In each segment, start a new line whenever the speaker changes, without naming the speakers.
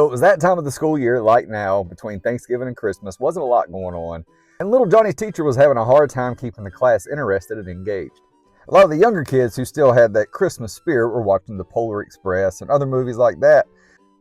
So it was that time of the school year, like now, between Thanksgiving and Christmas, wasn't a lot going on. And little Johnny's teacher was having a hard time keeping the class interested and engaged. A lot of the younger kids who still had that Christmas spirit were watching the Polar Express and other movies like that.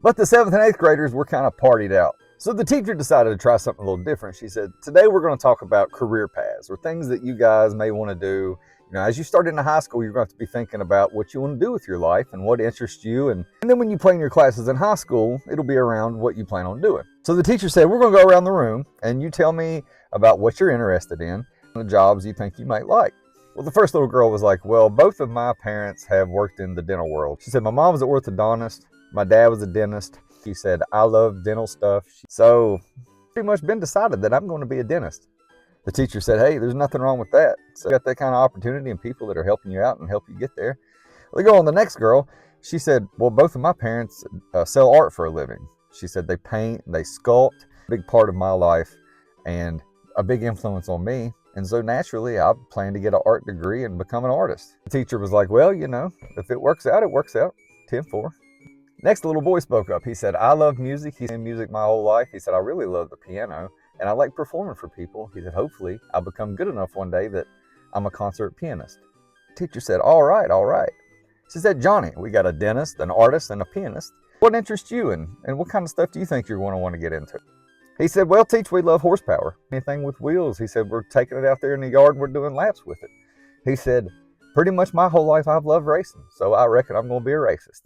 But the 7th and 8th graders were kind of partied out. So the teacher decided to try something a little different. She said, today we're going to talk about career paths or things that you guys may want to do. As you start into high school, you're going to have to be thinking about what you want to do with your life and what interests you. And then when you plan your classes in high school, it'll be around what you plan on doing. So the teacher said, we're going to go around the room and you tell me about what you're interested in and the jobs you think you might like. Well, the first little girl was like, well, both of my parents have worked in the dental world. She said, my mom was an orthodontist. My dad was a dentist. She said, I love dental stuff. So pretty much been decided that I'm going to be a dentist. The teacher said, hey, there's nothing wrong with that. So you got that kind of opportunity and people that are helping you out and help you get there. They go on the next girl. She said, well, both of my parents sell art for a living. She said they paint, they sculpt, a big part of my life and a big influence on me. And so naturally, I plan to get an art degree and become an artist. The teacher was like, well, if it works out, it works out. 10-4. Next, the little boy spoke up. He said, I love music. He's in music my whole life. He said, I really love the piano. And I like performing for people. He said, hopefully I'll become good enough one day that I'm a concert pianist. The teacher said, all right, all right. She said, Johnny, we got a dentist, an artist, and a pianist. What interests you and what kind of stuff do you think you're going to want to get into? He said, well, Teach, we love horsepower. Anything with wheels. He said, we're taking it out there in the yard and we're doing laps with it. He said, pretty much my whole life I've loved racing, so I reckon I'm going to be a racist.